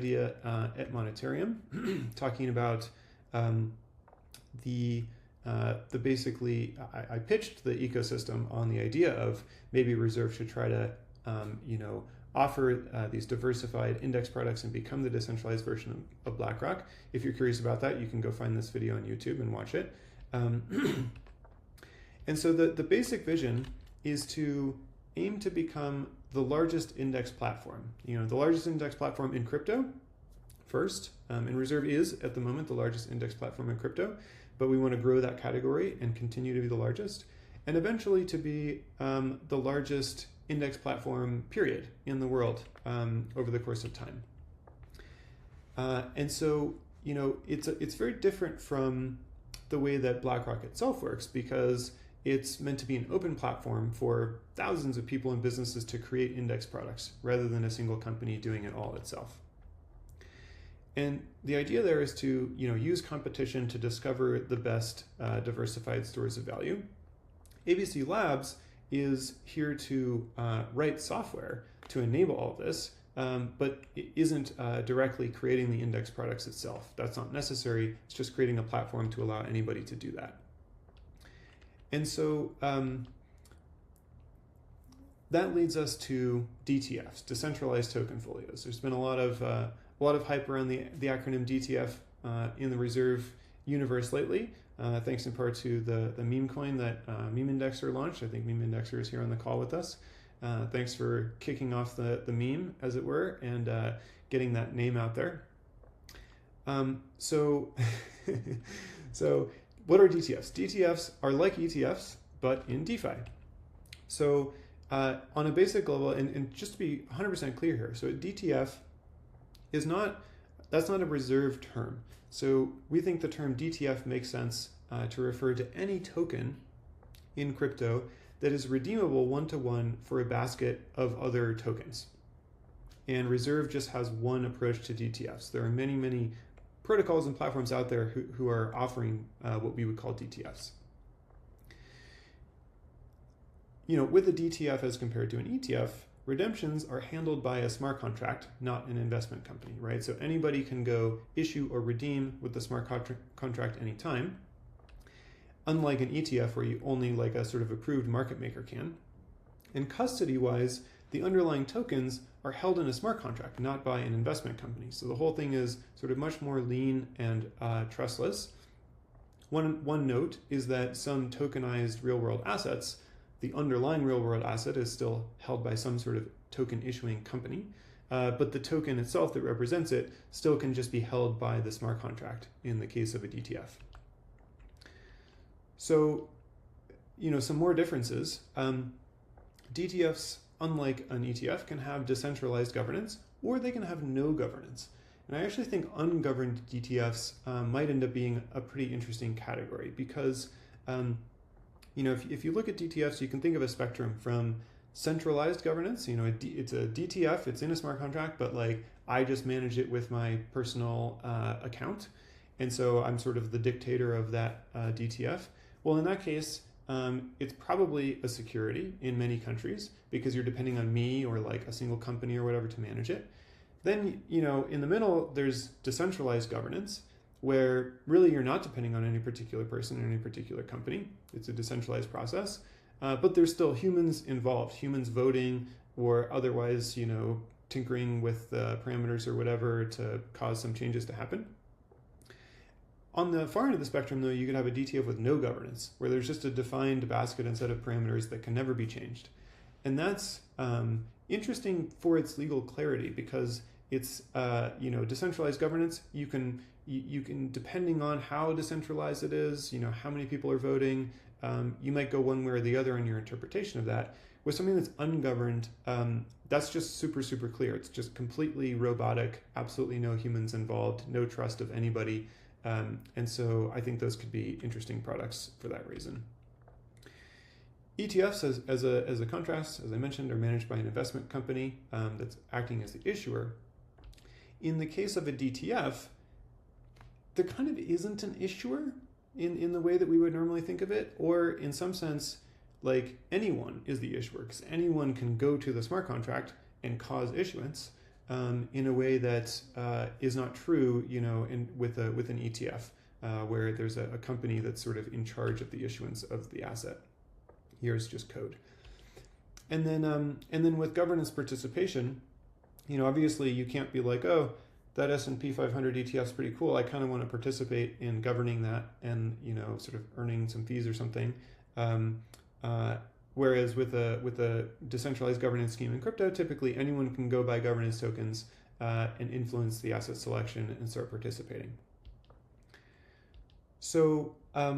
idea at Monetarium, talking about the basically, I pitched the ecosystem on the idea of maybe Reserve should try to, offer these diversified index products and become the decentralized version of BlackRock. If you're curious about that, you can go find this video on YouTube and watch it. And so the basic vision is to aim to become the largest index platform. The largest index platform in crypto first, and Reserve is at the moment the largest index platform in crypto, but we want to grow that category and continue to be the largest, and eventually to be the largest index platform period in the world over the course of time. And so it's very different from the way that BlackRock itself works, because it's meant to be an open platform for thousands of people and businesses to create index products rather than a single company doing it all itself. And the idea there is to use competition to discover the best diversified stores of value. ABC Labs is here to write software to enable all of this, but it isn't directly creating the index products itself. That's not necessary. It's just creating a platform to allow anybody to do that. And so that leads us to DTFs, decentralized token folios. There's been a lot of hype around the acronym DTF in the Reserve universe lately, thanks in part to the meme coin that Meme Indexer launched. I think Meme Indexer is here on the call with us. Thanks for kicking off the meme, as it were, and getting that name out there. So what are DTFs? DTFs are like ETFs, but in DeFi. So on a basic level, and just to be 100% clear here, so a DTF is that's not a Reserve term. So we think the term DTF makes sense to refer to any token in crypto that is redeemable one-to-one for a basket of other tokens. And Reserve just has one approach to DTFs. There are many, many protocols and platforms out there who are offering what we would call DTFs. With a DTF as compared to an ETF, redemptions are handled by a smart contract, not an investment company, right? So anybody can go issue or redeem with the smart contract anytime, unlike an ETF where you only like a sort of approved market maker can. And custody-wise, the underlying tokens are held in a smart contract, not by an investment company. So the whole thing is sort of much more lean and trustless. One note is that some tokenized real-world assets, the underlying real-world asset is still held by some sort of token issuing company, but the token itself that represents it still can just be held by the smart contract in the case of a DTF. So, some more differences. DTFs, unlike an ETF, can have decentralized governance, or they can have no governance. And I actually think ungoverned DTFs might end up being a pretty interesting category, because if you look at DTFs, you can think of a spectrum from centralized governance. It's a DTF, it's in a smart contract, but I just manage it with my personal account. And so I'm sort of the dictator of that DTF. Well, in that case, it's probably a security in many countries because you're depending on me or a single company or whatever to manage it. Then, in the middle, there's decentralized governance, where really you're not depending on any particular person or any particular company. It's a decentralized process, but there's still humans involved, humans voting or otherwise, tinkering with the parameters or whatever to cause some changes to happen. On the far end of the spectrum, though, you could have a DTF with no governance, where there's just a defined basket and set of parameters that can never be changed. And that's interesting for its legal clarity, because it's decentralized governance. You can depending on how decentralized it is, how many people are voting, you might go one way or the other in your interpretation of that. With something that's ungoverned, that's just super, super clear. It's just completely robotic, absolutely no humans involved, no trust of anybody. And so I think those could be interesting products for that reason. ETFs, as a contrast, as I mentioned, are managed by an investment company that's acting as the issuer. In the case of a DTF, there kind of isn't an issuer in the way that we would normally think of it, or in some sense, anyone is the issuer, because anyone can go to the smart contract and cause issuance. in a way that is not true, with an ETF, where there's a company that's sort of in charge of the issuance of the asset. Here is just code. And then with governance participation, obviously you can't be like, oh, that S&P 500 ETF is pretty cool. I kind of want to participate in governing that and sort of earning some fees or something. Whereas with a decentralized governance scheme in crypto, typically anyone can go buy governance tokens and influence the asset selection and start participating. So a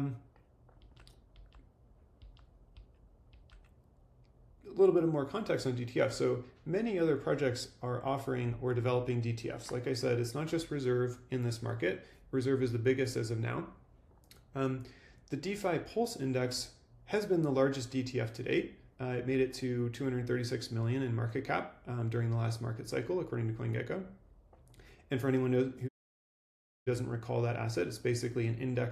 little bit of more context on DTF. So many other projects are offering or developing DTFs. Like I said, it's not just Reserve in this market. Reserve is the biggest as of now. The DeFi Pulse Index has been the largest DTF to date. It made it to 236 million in market cap during the last market cycle, according to CoinGecko. And for anyone who doesn't recall that asset, it's basically an index